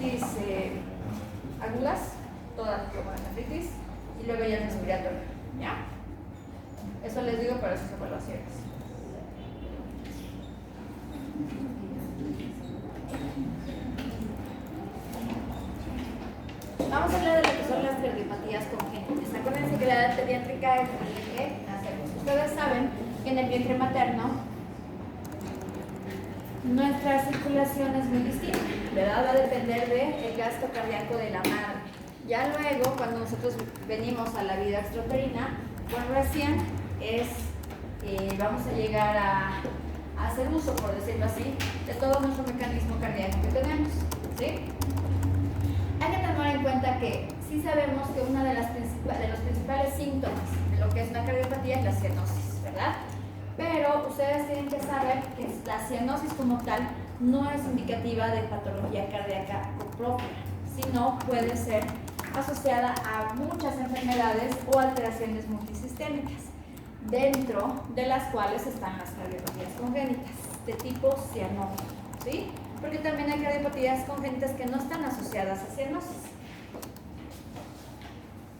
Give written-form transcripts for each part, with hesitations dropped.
nefritis agudas, todas como la nefritis, y luego ya el respiratorio, ¿ya? Eso les digo para sus evaluaciones. Vamos a hablar de lo que son las cardiopatías congénitas. Acuérdense que la edad pediátrica es desde que nacemos. Ustedes saben que en el vientre materno nuestra circulación es muy distinta, ¿verdad? Va a depender del gasto cardíaco de la madre. Ya luego, cuando nosotros venimos a la vida extrauterina, pues recién vamos a llegar a hacer uso, por decirlo así, de todo nuestro mecanismo cardíaco que tenemos, ¿sí? Hay que tener en cuenta que sí sabemos que uno de los principales síntomas de lo que es una cardiopatía es la cianosis, ¿verdad? Pero ustedes tienen que saber que la cianosis como tal no es indicativa de patología cardíaca propia, sino puede ser asociada a muchas enfermedades o alteraciones multisistémicas, dentro de las cuales están las cardiopatías congénitas de tipo cianótico, ¿sí? Porque también hay cardiopatías congénitas que no están asociadas a cianosis.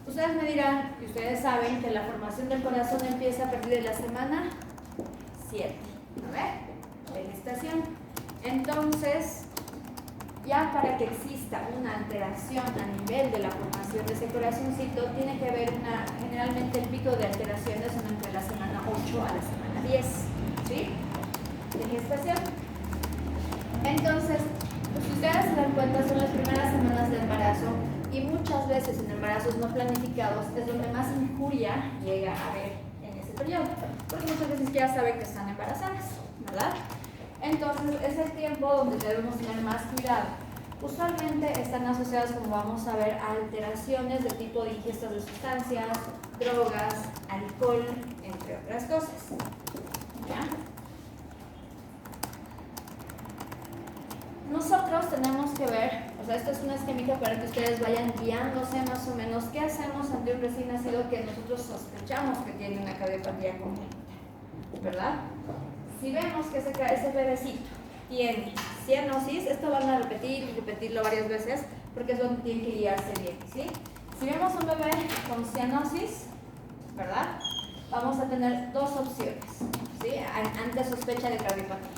Ustedes me dirán, y ustedes saben que la formación del corazón empieza a partir de la semana 7, a ver, de gestación. Entonces, ya para que exista una alteración a nivel de la formación de ese corazoncito, tiene que haber generalmente el pico de alteraciones son entre la semana 8 a la semana 10, ¿sí? De gestación. Entonces, pues, si ustedes se dan cuenta, son las primeras semanas de embarazo y muchas veces en embarazos no planificados es donde más injuria llega a haber en ese periodo, porque muchas veces ya saben que están embarazadas, ¿verdad? Entonces, es el tiempo donde debemos tener más cuidado. Usualmente están asociadas, como vamos a ver, a alteraciones de tipo de ingestas de sustancias, drogas, alcohol, entre otras cosas, ¿ya? Nosotros tenemos que ver, o sea, esto es una esquemita para que ustedes vayan guiándose más o menos qué hacemos ante un recién nacido que nosotros sospechamos que tiene una cardiopatía congénita, ¿verdad? Si vemos que ese bebecito tiene cianosis, esto van a repetir y repetirlo varias veces porque es donde tienen que guiarse bien, ¿sí? Si vemos un bebé con cianosis, ¿verdad? Vamos a tener dos opciones, ¿sí? Ante sospecha de cardiopatía.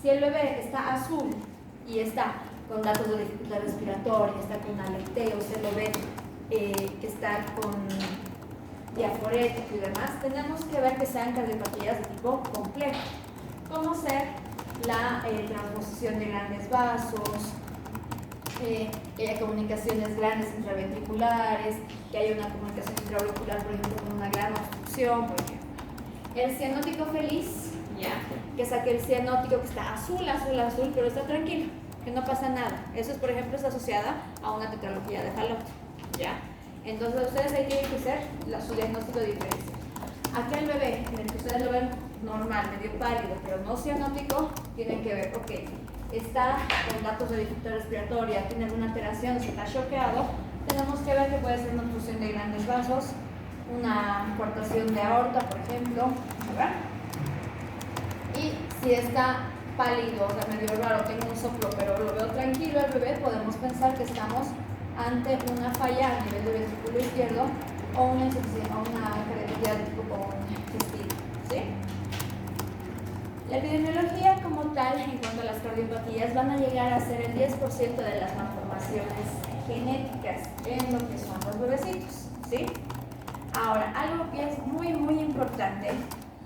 Si el bebé está azul y está con datos de dificultad respiratoria, está con aleteo, se lo ve que está con diaforético y demás, tenemos que ver que sean cardiopatías de tipo complejo, como ser la transposición de grandes vasos, que haya comunicaciones grandes intraventriculares, que haya una comunicación intraauricular, por ejemplo, con una gran obstrucción, por ejemplo. El cianótico feliz, ¿ya? Que es aquel cianótico que está azul, pero está tranquilo, que no pasa nada. Eso es, por ejemplo, es asociada a una tetralogía de Fallot, ¿ya? Entonces ustedes ahí tienen que hacer su diagnóstico diferencial. Aquel bebé en el que ustedes lo ven normal, medio pálido, pero no cianótico, tienen que ver, ok, está con datos de dificultad respiratoria, tiene alguna alteración, se está choqueado, tenemos que ver que puede ser una obstrucción de grandes vasos, una coartación de aorta, por ejemplo, ¿verdad? Y si está pálido, o sea, medio raro, tengo un soplo, pero lo veo tranquilo el bebé, podemos pensar que estamos ante una falla a nivel del ventrículo izquierdo o una insuficiencia, o una cardiopatía de tipo congestiva, ¿sí? La epidemiología como tal, en cuanto a las cardiopatías, van a llegar a ser el 10% de las malformaciones genéticas en lo que son los bebecitos, ¿sí? Ahora, algo que es muy, muy importante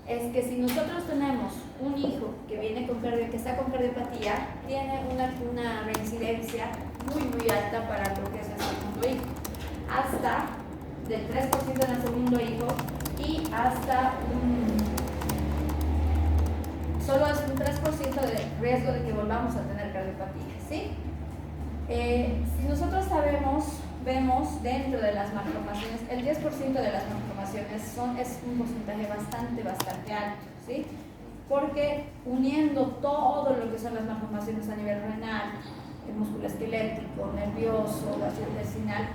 es que si nosotros tenemos un hijo que viene que está con cardiopatía, tiene una reincidencia muy, muy alta para lo que es el segundo hijo, hasta del 3% en el segundo hijo y hasta solo es un 3% de riesgo de que volvamos a tener cardiopatía, ¿sí? Si nosotros vemos dentro de las malformaciones, el 10% de las malformaciones es un porcentaje bastante alto, ¿sí? Porque uniendo todo lo que son las malformaciones a nivel renal, el músculo esquelético, nervioso, gastrointestinal,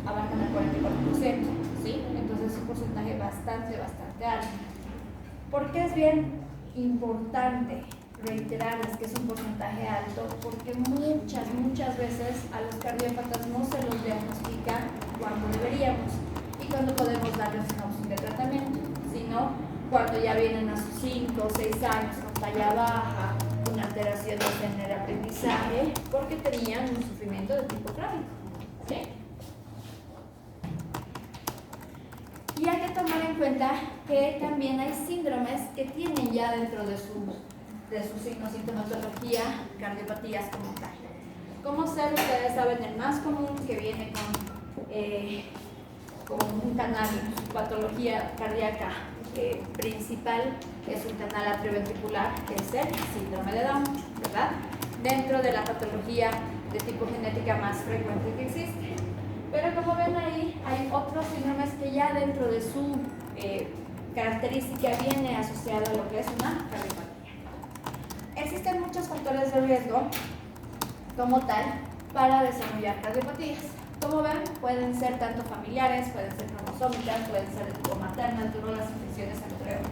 abarcan el 44%, ¿sí? Entonces es un porcentaje bastante alto. ¿Por qué es bien importante reiterarles que es un porcentaje alto? esto porque muchas veces a los cardiópatas no se los diagnostican cuando deberíamos y cuando podemos darles una opción de tratamiento, sino cuando ya vienen a sus 5 o 6 años con talla baja, una alteración en el aprendizaje, porque tenían un sufrimiento de tipo crónico. ¿Sí? Y hay que tomar en cuenta que también hay síndromes que tienen ya dentro de su sintomatología cardiopatías como tal. Como ser, ustedes saben, el más común que viene con un canal, su patología cardíaca principal es un canal atrioventricular, que es el síndrome de Down, ¿verdad? Dentro de la patología de tipo genética más frecuente que existe. Pero como ven ahí, hay otros síndromes que ya dentro de su característica viene asociado a lo que es una cardiopatía. Existen muchos factores de riesgo como tal para desarrollar cardiopatías. Como ven, pueden ser tanto familiares, pueden ser cromosómicas, pueden ser de tipo maternas, todas las infecciones entre otros.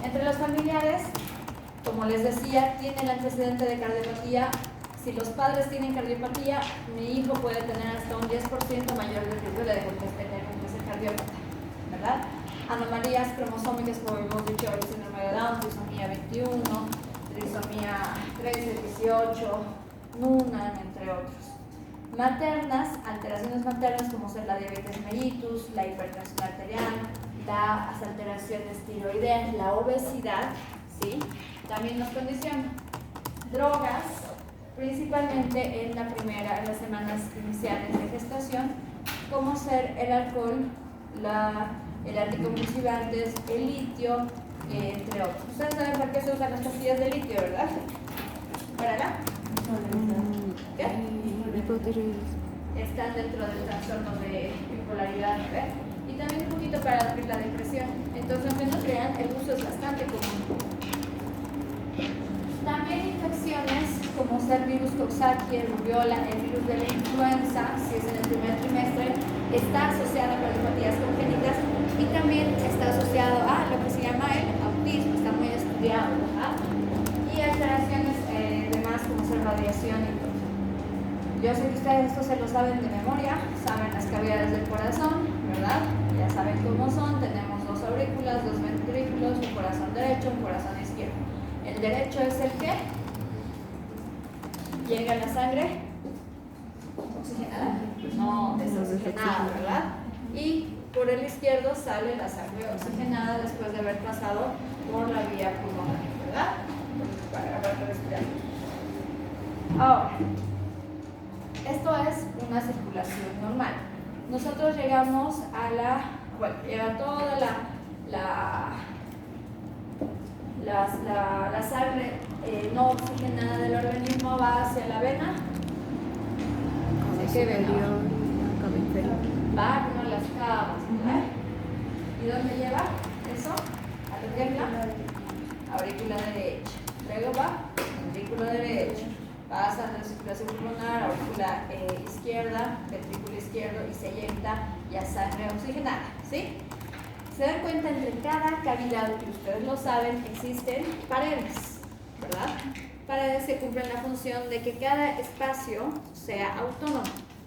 Entre los familiares, como les decía, tiene el antecedente de cardiopatía. Si los padres tienen cardiopatía, mi hijo puede tener hasta un 10% mayor de riesgo de ser cardiópata, ¿verdad? Anomalías cromosómicas, como hemos dicho, el síndrome de Down, trisomía 21, trisomía 13, 18, Noonan, entre otros. Maternas, alteraciones maternas como ser la diabetes mellitus, la hipertensión arterial, las alteraciones tiroideas, la obesidad, ¿sí? También nos condiciona. Drogas, principalmente en las semanas iniciales de gestación, como ser el alcohol, el anticonvulsivantes, el litio, entre otros. Ustedes saben por qué se usan las pastillas de litio, ¿verdad? ¿Para la? ¿Qué? Están dentro del trastorno de bipolaridad, ¿verdad? Y también un poquito para la depresión. Entonces, aunque no crean, el uso es bastante común. También infecciones como ser virus Coxsackie, rubiola, el virus de la influenza, si es en el primer trimestre, está asociado a cardiopatías congénitas y también está asociado a lo que se llama el autismo, está muy estudiado, ¿verdad? Y alteraciones demás como ser radiación y todo. Yo sé que ustedes esto se lo saben de memoria, saben las cavidades del corazón, ¿verdad? Ya saben cómo son, tenemos dos aurículas, dos ventrículos, un corazón derecho, un corazón izquierdo. El derecho es el que llega a la sangre oxigenada, no desoxigenada, ¿verdad? Y por el izquierdo sale la sangre oxigenada después de haber pasado por la vía pulmonar, ¿verdad? Para agarrar la respiración. Ahora, esto es una circulación normal. Nosotros llegamos a llega toda la sangre no oxigenada del organismo, va hacia la vena. ¿Qué vena? Va con las cabas, ¿verdad? ¿Y dónde lleva eso? ¿A la pierna? Aurícula derecha. Luego va, ventrículo derecho. Pasa a la circulación pulmonar, aurícula izquierda, ventrículo izquierdo y se eyecta ya sangre oxigenada, ¿sí? Se dan cuenta, entre cada cavidad, que ustedes lo saben, existen paredes, ¿verdad? Paredes que cumplen la función de que cada espacio sea autónomo.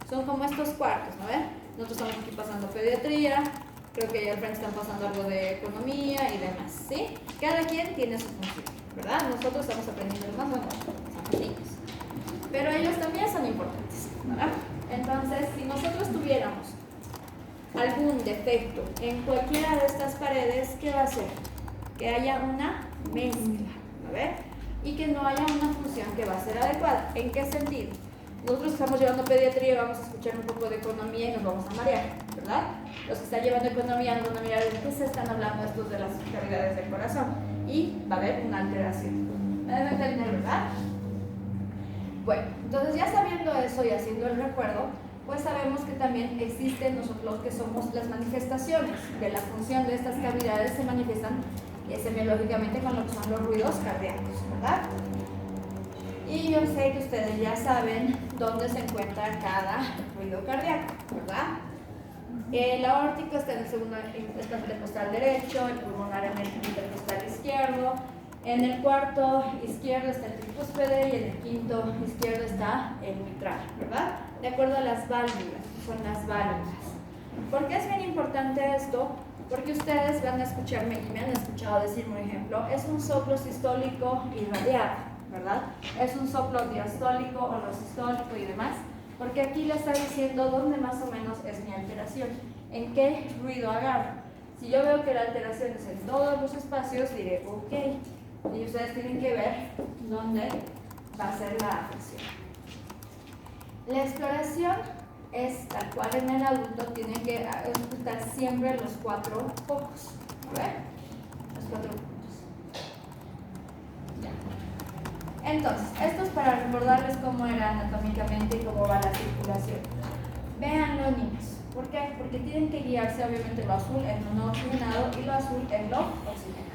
Son como estos cuartos, ¿no ven? Nosotros estamos aquí pasando pediatría, creo que allá al frente están pasando algo de economía y demás, ¿sí? Cada quien tiene su función, ¿verdad? Nosotros estamos aprendiendo más, bueno, somos niños. Pero ellos también son importantes, ¿verdad? Entonces, si nosotros tuviéramos algún defecto en cualquiera de estas paredes, ¿qué va a hacer? Que haya una mezcla, ¿a ver? Y que no haya una función que va a ser adecuada. ¿En qué sentido? Nosotros estamos llevando pediatría, vamos a escuchar un poco de economía y nos vamos a marear, ¿verdad? Los que están llevando economía nos van a mirar de qué se están hablando estos de las cavidades del corazón y va a haber una alteración. ¿Me deben entender, verdad? Bueno, entonces ya sabiendo eso y haciendo el recuerdo, pues sabemos que también existen nosotros que somos las manifestaciones de la función de estas cavidades, se manifiestan semiológicamente con lo que son los ruidos cardíacos, ¿verdad? Y yo sé que ustedes ya saben dónde se encuentra cada ruido cardíaco, ¿verdad? El aórtico está en el segundo intercostal derecho, el pulmonar en el intercostal izquierdo, en el cuarto izquierdo está el cúspide y en el quinto izquierdo está el mitral, ¿verdad? De acuerdo a las válvulas, son las válvulas. ¿Por qué es bien importante esto? Porque ustedes van a escucharme y me han escuchado decir, por ejemplo, es un soplo sistólico irradiado, ¿verdad? Es un soplo diastólico o lo sistólico y demás, porque aquí le está diciendo dónde más o menos es mi alteración, en qué ruido agarro. Si yo veo que la alteración es en todos los espacios, diré ok, y ustedes tienen que ver dónde va a ser la afección. La exploración es tal cual en el adulto, tienen que escuchar siempre los 4 focos. A ver, los 4 puntos. Ya. Entonces, esto es para recordarles cómo era anatómicamente y cómo va la circulación. Véanlo, niños. ¿Por qué? Porque tienen que guiarse obviamente lo azul en lo no oxigenado y lo azul en lo oxigenado.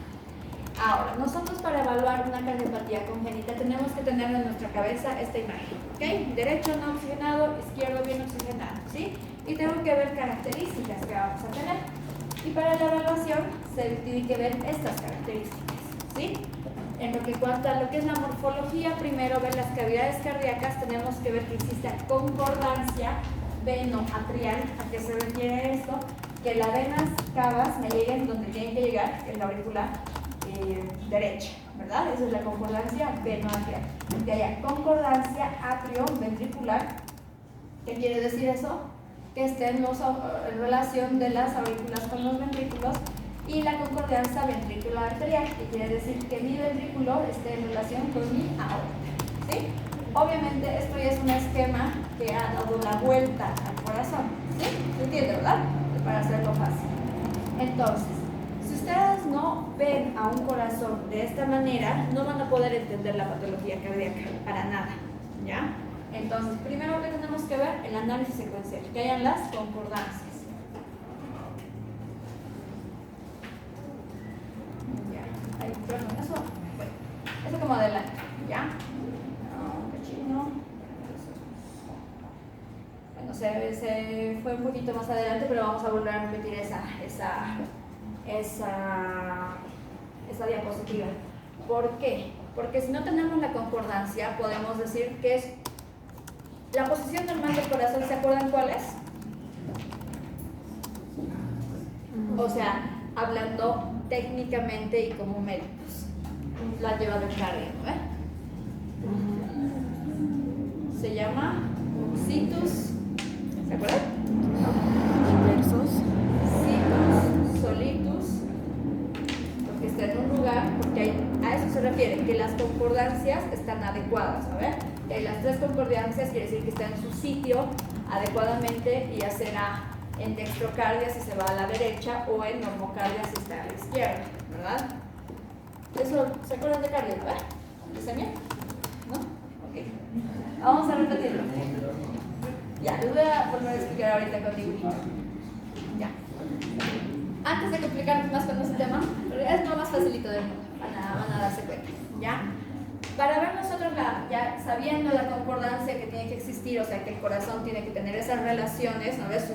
Ahora, nosotros para evaluar una cardiopatía congénita tenemos que tener en nuestra cabeza esta imagen, ¿ok? Derecho no oxigenado, izquierdo bien oxigenado, ¿sí? Y tengo que ver características que vamos a tener. Y para la evaluación se tiene que ver estas características, ¿sí? En lo que cuenta a lo que es la morfología, primero ver las cavidades cardíacas, tenemos que ver que exista concordancia veno-atrial. ¿A qué se refiere esto? Que las venas cavas me lleguen donde tienen que llegar, en la aurícula derecha, ¿verdad? Esa es la concordancia veno-atrial. De allá, concordancia atrio-ventricular. ¿Qué quiere decir eso? Que estén en relación de las aurículas con los ventrículos, y la concordancia ventricular arterial, que quiere decir que mi ventrículo esté en relación con mi aorta, ¿sí? Obviamente esto ya es un esquema que ha dado la vuelta al corazón, ¿sí? ¿Se entiende, verdad? Para hacerlo fácil. Entonces, si ustedes no ven a un corazón de esta manera, no van a poder entender la patología cardíaca para nada, ¿ya? Entonces, primero que tenemos que ver el análisis secuencial, que hayan las concordancias. Ya, ahí, perdón, eso como adelante, ¿ya? Bueno, se fue un poquito más adelante, pero vamos a volver a repetir esa diapositiva. ¿Por qué? Porque si no tenemos la concordancia, podemos decir que es la posición normal del corazón. ¿Se acuerdan cuál es? O sea, hablando técnicamente y como médicos, lo ha llevado el cardio, se llama situs, ¿se acuerdan? Inversos. Situs, solitus, porque está en un lugar, porque a eso se refiere, que las concordancias están adecuadas, a ver, y hay las 3 concordancias, quiere decir que está en su sitio adecuadamente, y ya será en dextrocardia si se va a la derecha o en normocardia si está a la izquierda, ¿verdad? Eso, ¿se acuerdan de cardio? ¿Verdad? ¿Está bien? ¿No? Ok. Vamos a repetirlo. Ya, les voy a volver a explicar ahorita con dibujito. Ya. Antes de complicar más con este tema, es lo más facilito del mundo, van a darse cuenta. ¿Ya? Para ver nosotros, ya sabiendo la concordancia que tiene que existir, o sea que el corazón tiene que tener esas relaciones, ¿no ves?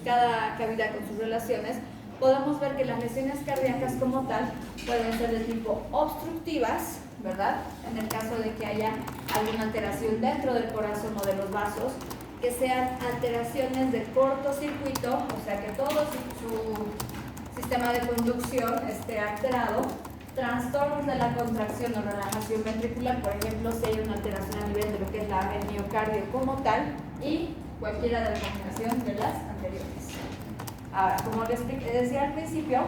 Cada cavidad con sus relaciones, podemos ver que las lesiones cardíacas como tal pueden ser de tipo obstructivas, ¿verdad? En el caso de que haya alguna alteración dentro del corazón o de los vasos, que sean alteraciones de cortocircuito, o sea que todo su sistema de conducción esté alterado, trastornos de la contracción o relajación ventricular, por ejemplo, si hay una alteración a nivel de lo que es el miocardio como tal, y cualquiera de la combinación de las anteriores. Ahora, como les decía al principio,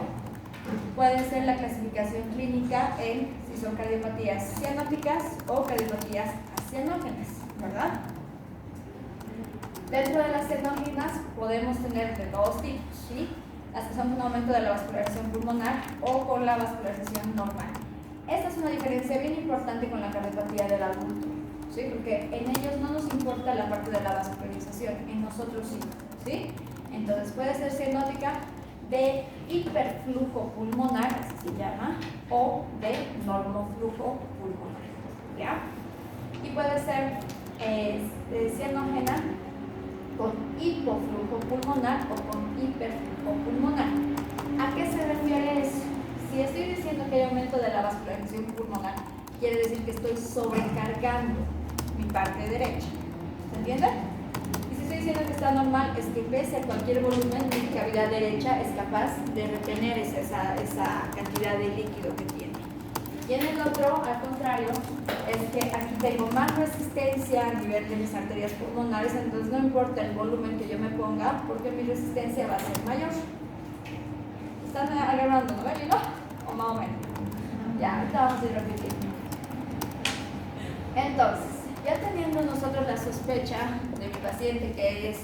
puede ser la clasificación clínica en si son cardiopatías cianóticas o cardiopatías cianógenas, ¿verdad? Dentro de las cianógenas podemos tener de 2 tipos, ¿sí? Las que son un aumento de la vascularización pulmonar o con la vascularización normal. Esta es una diferencia bien importante con la cardiopatía del adulto, ¿sí? Porque en ellos no nos importa la parte de la vascularización, en nosotros sí, ¿sí? Entonces puede ser cianótica de hiperflujo pulmonar, así se llama, o de normoflujo pulmonar, ¿ya? Y puede ser cianógena con hipoflujo pulmonar o con hiperflujo pulmonar. ¿A qué se refiere eso? Si estoy diciendo que hay aumento de la vascularización pulmonar, quiere decir que estoy sobrecargando mi parte derecha. ¿Se entiende? Y si estoy diciendo que está normal, es que pese a cualquier volumen, mi cavidad derecha es capaz de retener esa cantidad de líquido que tiene. Y en el otro, al contrario, es que aquí tengo más resistencia a nivel de mis arterias pulmonares, entonces no importa el volumen que yo me ponga, porque mi resistencia va a ser mayor. ¿Están agarrando, no ven, no? O más o menos. Ya, ahorita vamos a ir repitiendo. Entonces, ya teniendo nosotros la sospecha de mi paciente que es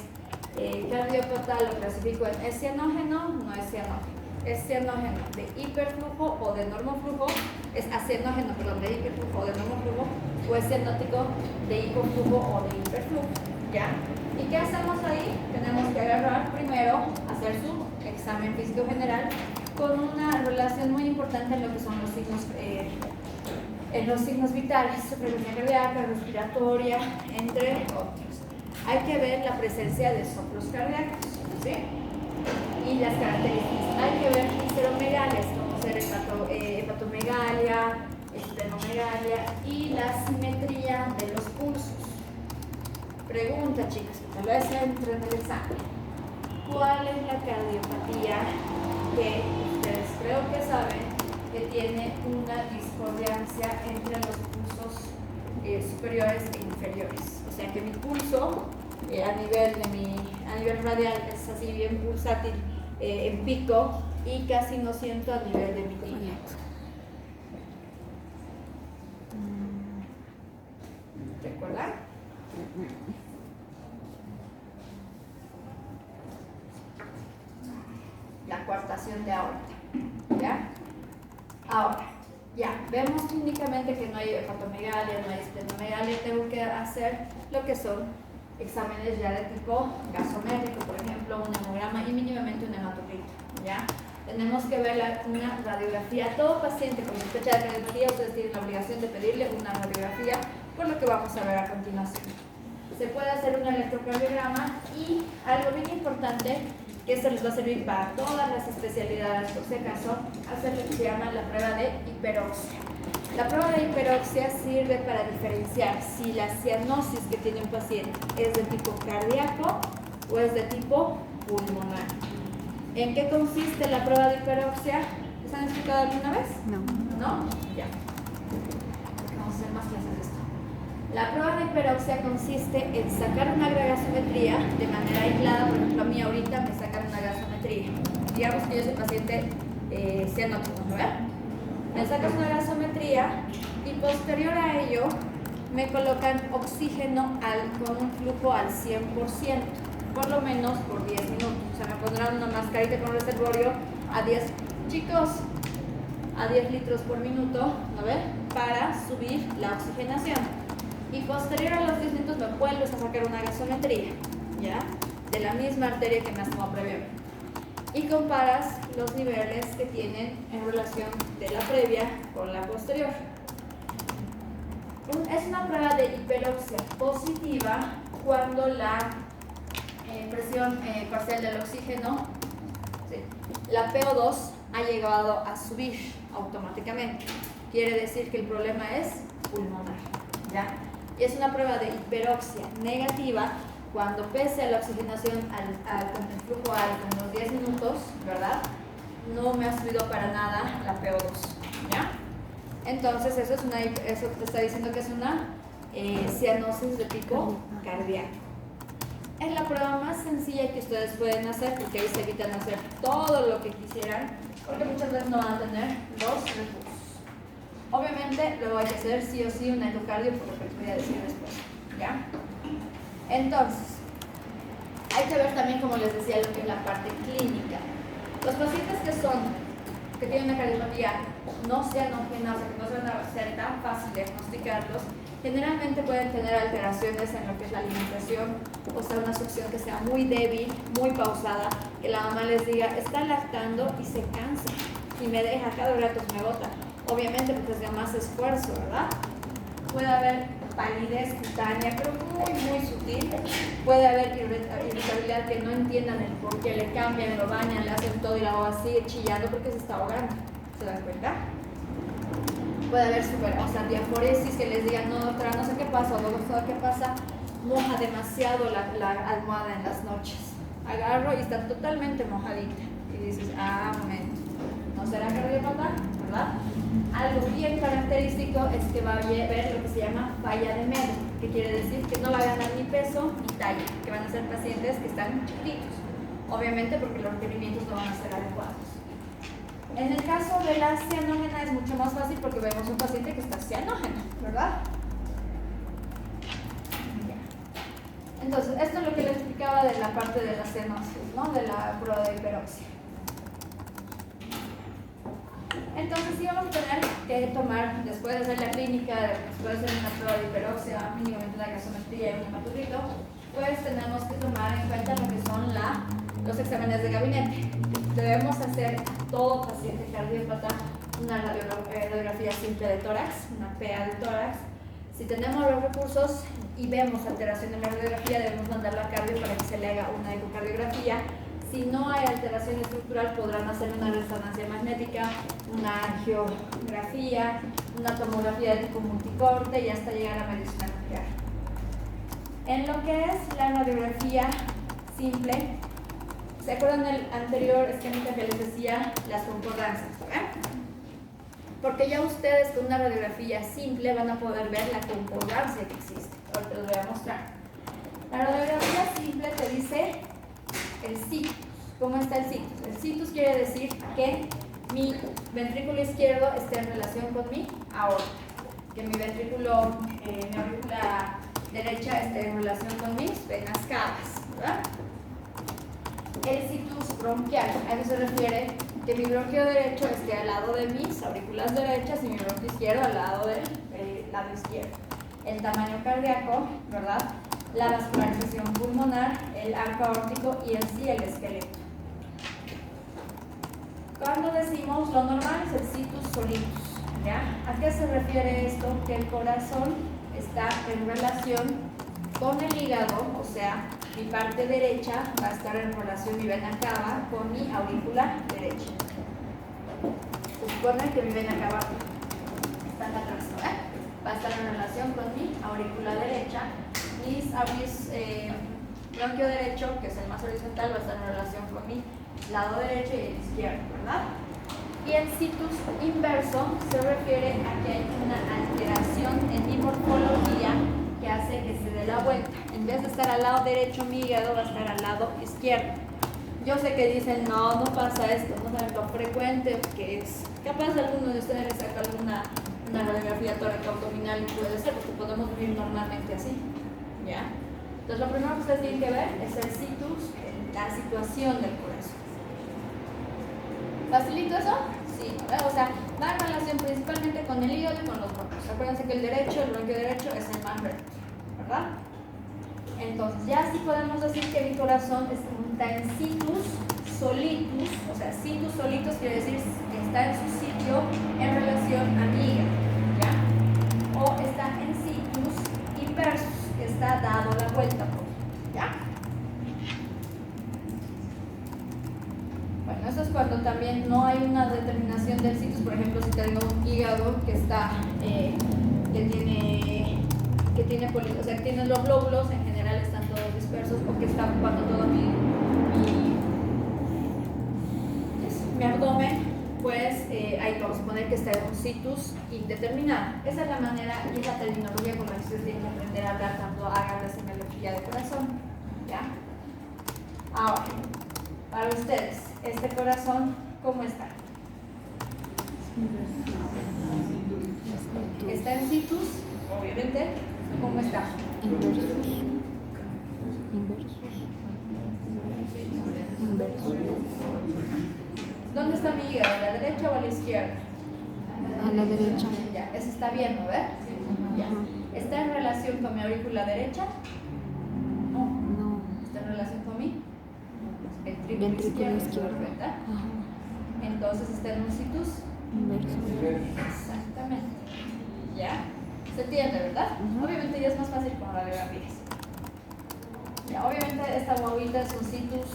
cardiópata, lo clasifico en ¿es cianógeno? No es cianógeno. Es cianógeno de hiperflujo o de normoflujo, es acianógeno, perdón, de hiperflujo o de normoflujo, o es cianótico de hipoflujo o de hiperflujo, ¿ya? ¿Y qué hacemos ahí? Tenemos que agarrar primero, hacer su examen físico general con una relación muy importante en lo que son los signos vitales, frecuencia cardíaca, respiratoria, entre otros. Hay que ver la presencia de soplos cardíacos, ¿sí? Y las características. Hay que ver visceromegalias, como ser hepatomegalia, esplenomegalia y la simetría de los pulsos. Pregunta, chicos, que tal vez entre en el examen. ¿Cuál es la cardiopatía que ustedes creo que saben que tiene una discordancia entre los pulsos superiores e inferiores? O sea que mi pulso a nivel radial es así bien pulsátil en pico y casi no siento a nivel de mi línea. ¿Recuerdan? La coartación de aorta, ¿ya? Ahora, ya, vemos clínicamente que no hay hepatomegalia, no hay esplenomegalia, tengo que hacer lo que son exámenes ya de tipo gasométrico, por ejemplo, un hemograma y mínimamente un hematocrito, ¿ya? Tenemos que ver una radiografía. Todo paciente con sospecha de cardiopatía, ustedes tienen la obligación de pedirle una radiografía, por lo que vamos a ver a continuación. Se puede hacer un electrocardiograma y algo bien importante, que esto les va a servir para todas las especialidades, por si acaso, hacer lo que se llama la prueba de hiperoxia. La prueba de hiperoxia sirve para diferenciar si la cianosis que tiene un paciente es de tipo cardíaco o es de tipo pulmonar. ¿En qué consiste la prueba de hiperoxia? ¿Les han explicado alguna vez? No. ¿No? Ya. Vamos a hacer más clases de esto. La prueba de hiperoxia consiste en sacar una gasometría de manera aislada. Por ejemplo, a mí ahorita me sacan una gasometría. Digamos que yo soy paciente cianótico, ¿verdad? Me sacas una gasometría y posterior a ello me colocan oxígeno con un flujo al 100%, por lo menos por 10 minutos. O sea, me pondrán una mascarita con reservorio a 10, chicos, a 10 litros por minuto, ¿no ven? Para subir la oxigenación. Y posterior a los 10 minutos me vuelves a sacar una gasometría, ¿ya? De la misma arteria que me has tomado previamente. Y comparas los niveles que tienen en relación de la previa con la posterior. Es una prueba de hiperoxia positiva cuando la presión parcial del oxígeno, ¿sí?, la PO2 ha llegado a subir automáticamente. Quiere decir que el problema es pulmonar, ¿ya? Y es una prueba de hiperoxia negativa cuando pese a la oxigenación con el flujo alto en los 10 minutos, ¿verdad? No me ha subido para nada la PO2, ¿ya? Entonces eso te está diciendo que es una cianosis de tipo cardíaco. Es la prueba más sencilla que ustedes pueden hacer, porque ahí se evitan hacer todo lo que quisieran, porque muchas veces no van a tener los recursos. Obviamente luego hay que hacer sí o sí un endocardio, por lo que les voy a decir después, ¿ya? Entonces, hay que ver también, como les decía, lo que es la parte clínica. Los pacientes que tienen una cardiopatía no cianógena, o sea, que no se van a ser tan fácil diagnosticarlos, generalmente pueden tener alteraciones en lo que es la alimentación, o sea, una succión que sea muy débil, muy pausada, que la mamá les diga, está lactando y se cansa, y me deja cada rato, me bota. Obviamente porque es de más esfuerzo, ¿verdad? Puede haber palidez cutánea, pero muy sutil. Puede haber irritabilidad que no entiendan el por qué, le cambian, lo bañan, le hacen todo y la agua sigue chillando porque se está ahogando. ¿Se dan cuenta? puede haber diaforesis, que les digan, no doctora, no sé qué pasa, o doctora, ¿qué pasa? Moja demasiado la almohada en las noches. Agarro y está totalmente mojadita. Y dices, momento, ¿no será cardiopatía? ¿Verdad? Algo bien característico es que va a haber lo que se llama falla de Meder, que quiere decir que no va a ganar ni peso ni talla, que van a ser pacientes que están chiquitos, obviamente porque los requerimientos no van a ser adecuados. En el caso de la cianógena es mucho más fácil porque vemos un paciente que está cianógeno, ¿verdad? Entonces, esto es lo que les explicaba de la parte de la cianosis, ¿no? De la prueba de hiperoxia. Entonces, sí vamos a tener que tomar, después de hacer la clínica, después de hacer una prueba de hiperoxia, mínimamente una gasometría y un hematurrito, pues tenemos que tomar en cuenta lo que son los exámenes de gabinete. Debemos hacer a todo paciente cardiópata una radiografía simple de tórax, una PA de tórax. Si tenemos los recursos y vemos alteración en la radiografía, debemos mandarlo a cardio para que se le haga una ecocardiografía. Si no hay alteración estructural, podrán hacer una resonancia magnética, una angiografía, una tomografía de tipo multicorte y hasta llegar a medicina nuclear. En lo que es la radiografía simple, ¿se acuerdan del anterior esquema que les decía las concordancias? Porque ya ustedes con una radiografía simple van a poder ver la concordancia que existe. Ahorita les voy a mostrar. La radiografía simple te dice el situs. ¿Cómo está el situs? El situs quiere decir que mi ventrículo izquierdo esté en relación con mi aorta, que mi ventrículo, mi aurícula derecha esté en relación con mis venas cavas, ¿verdad? El situs bronquial, a eso se refiere que mi bronquio derecho esté al lado de mis aurículas derechas y mi bronquio izquierdo al lado del lado izquierdo. El tamaño cardíaco, ¿verdad? La vascularización pulmonar, el arco aórtico y en sí el esqueleto. Cuando decimos lo normal es el situs solitus, ¿ya? ¿A qué se refiere esto? Que el corazón está en relación con el hígado, o sea, mi parte derecha va a estar en relación, mi vena cava, con mi aurícula derecha. Se supone que mi vena cava está atrás, ¿no? Va a estar en relación con mi aurícula derecha. Mi bronquio derecho, que es el más horizontal, va a estar en relación con mi lado derecho y el izquierdo, ¿verdad? Y el situs inverso se refiere a que hay una alteración en mi morfología que hace que se dé la vuelta. En vez de estar al lado derecho, mi hígado va a estar al lado izquierdo. Yo sé que dicen, no pasa esto, no saben lo frecuente que es. Capaz alguno de ustedes le saca una radiografía tóraca abdominal y puede ser, porque podemos vivir normalmente así, ¿ya? Entonces lo primero que ustedes tienen que ver es el situs, la situación del corazón. ¿Facilito eso? Sí, ¿verdad? O sea, va en relación principalmente con el hígado y con los bronquios. Acuérdense que el bronquio derecho es el más recto, ¿verdad? Entonces, ya sí podemos decir que mi corazón está en situs solitus, o sea, situs solitus quiere decir que está en su sitio en relación a mi hígado, ¿ya? O está en situs inversus, que está dado la vuelta, ¿ya? Bueno, eso es cuando también no hay una determinación del situs. Por ejemplo, si tengo un hígado que está, que tiene los glóbulos, en general están todos dispersos, o que está ocupando todo mi abdomen, pues ahí vamos a poner que está en un situs indeterminado. Esa es la manera y la terminología con la que ustedes tienen que aprender a hablar cuando hagan la semiología de corazón, ¿ya? Ahora, para ustedes, este corazón, ¿cómo está? Está en situs, obviamente. ¿Cómo está? Inversos. ¿Dónde está mi hígado? ¿A la derecha o a la izquierda? A la derecha. Ya, eso está bien, ¿no ves? Ya. ¿Está en relación con mi aurícula derecha? No. ¿Está en relación con mi ventrículo izquierdo? ¿Verdad? Entonces está en un situs Inverso. Exactamente. ¿Ya? ¿Se entiende, verdad? Obviamente ya es más fácil con radiografías. Ya, obviamente esta guaguita es un situs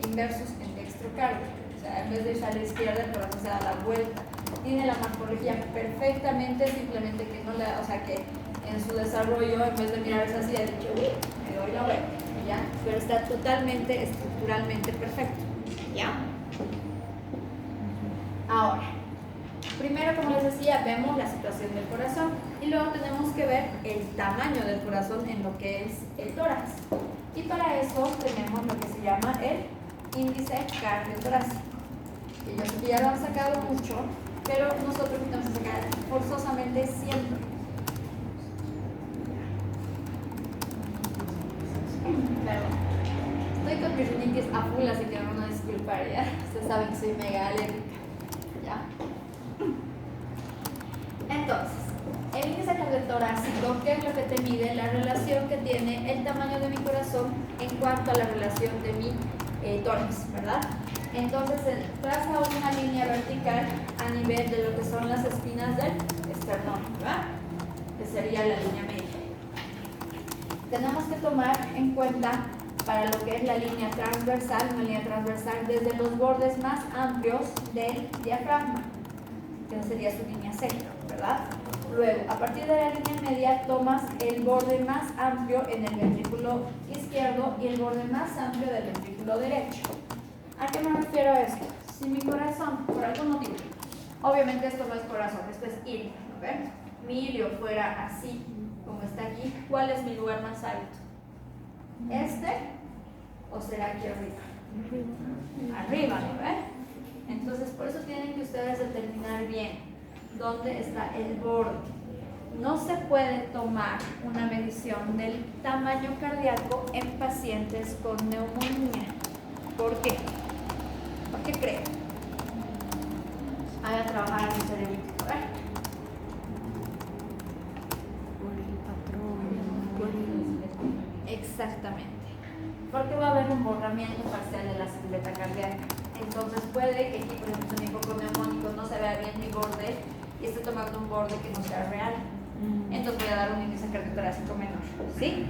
inversus en dextrocardio. O sea, en vez de irse a la izquierda, el corazón se da la vuelta. tiene la morfología perfectamente, simplemente que no la, o sea que en su desarrollo, en vez de mirarse así, ha dicho, uy, me doy la vuelta, ¿ya? Pero está totalmente estructuralmente perfecto, ¿ya? Ahora, primero, como les decía, vemos la situación del corazón y luego tenemos que ver el tamaño del corazón en lo que es el tórax. Y para eso tenemos lo que se llama el índice cardiotorácico. Que yo sé que ya lo han sacado mucho, pero nosotros tenemos que sacar forzosamente siempre. Perdón. Estoy con mi rinitis a full, así que me van a disculpar, ¿ya? Ustedes saben que soy mega alérgica, ¿ya? Entonces, el índice cardiotorácico, ¿qué es lo que te mide? La relación que tiene el tamaño de mi corazón en cuanto a la relación de mi tórax, ¿verdad? Entonces, traza una línea vertical a nivel de lo que son las espinas del esternón, ¿verdad? Que sería la línea media. Tenemos que tomar en cuenta para lo que es la línea transversal, una línea transversal desde los bordes más amplios del diafragma, que sería su línea C, ¿verdad? Luego, a partir de la línea media, tomas el borde más amplio en el ventrículo izquierdo y el borde más amplio del ventrículo derecho. ¿A qué me refiero a esto? Si mi corazón, por algún motivo, obviamente esto no es corazón, esto es ilio, ¿no ven? Mi ilio fuera así, como está aquí, ¿cuál es mi lugar más alto? ¿Este o será aquí arriba? Arriba, ¿no ven? Entonces, por eso tienen que ustedes determinar bien dónde está el borde. No se puede tomar una medición del tamaño cardíaco en pacientes con neumonía. ¿Por qué? ¿Por qué creen? Haga trabajar a su cerebrito, ¿verdad? Por el patrón. Exactamente. Porque va a haber un borramiento parcial de la silueta cardíaca. Entonces puede que aquí, por ejemplo, en mi foco neumónico no se vea bien mi borde y esté tomando un borde que no sea real. Entonces voy a dar un índice cardiotorácico menor, ¿sí?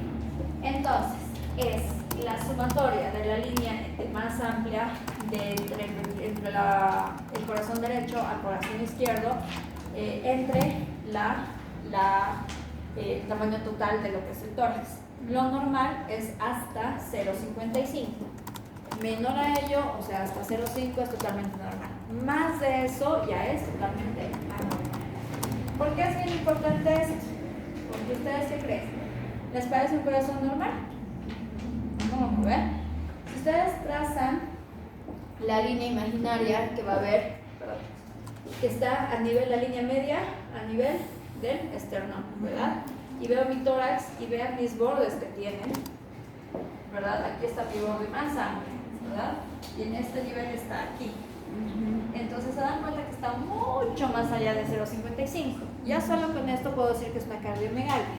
Entonces, es la sumatoria de la línea más amplia entre el corazón derecho al corazón izquierdo entre el tamaño total de lo que es el tórax. Lo normal es hasta 0,55. Menor a ello, o sea, hasta 0,5 es totalmente normal. Más de eso ya es totalmente anormal. ¿Por qué es bien importante esto? Porque ustedes qué creen. ¿Les parece un corazón normal? ¿Cómo ven? Si ustedes trazan la línea imaginaria que va a haber, que está a nivel, la línea media, a nivel del esternón, ¿verdad? Y veo mi tórax y vean mis bordes que tienen, ¿verdad? Aquí está mi borde más amplio, ¿verdad? Y en este nivel está aquí. Entonces se dan cuenta que está mucho más allá de 0,55. Ya solo con esto puedo decir que es una cardiomegalia.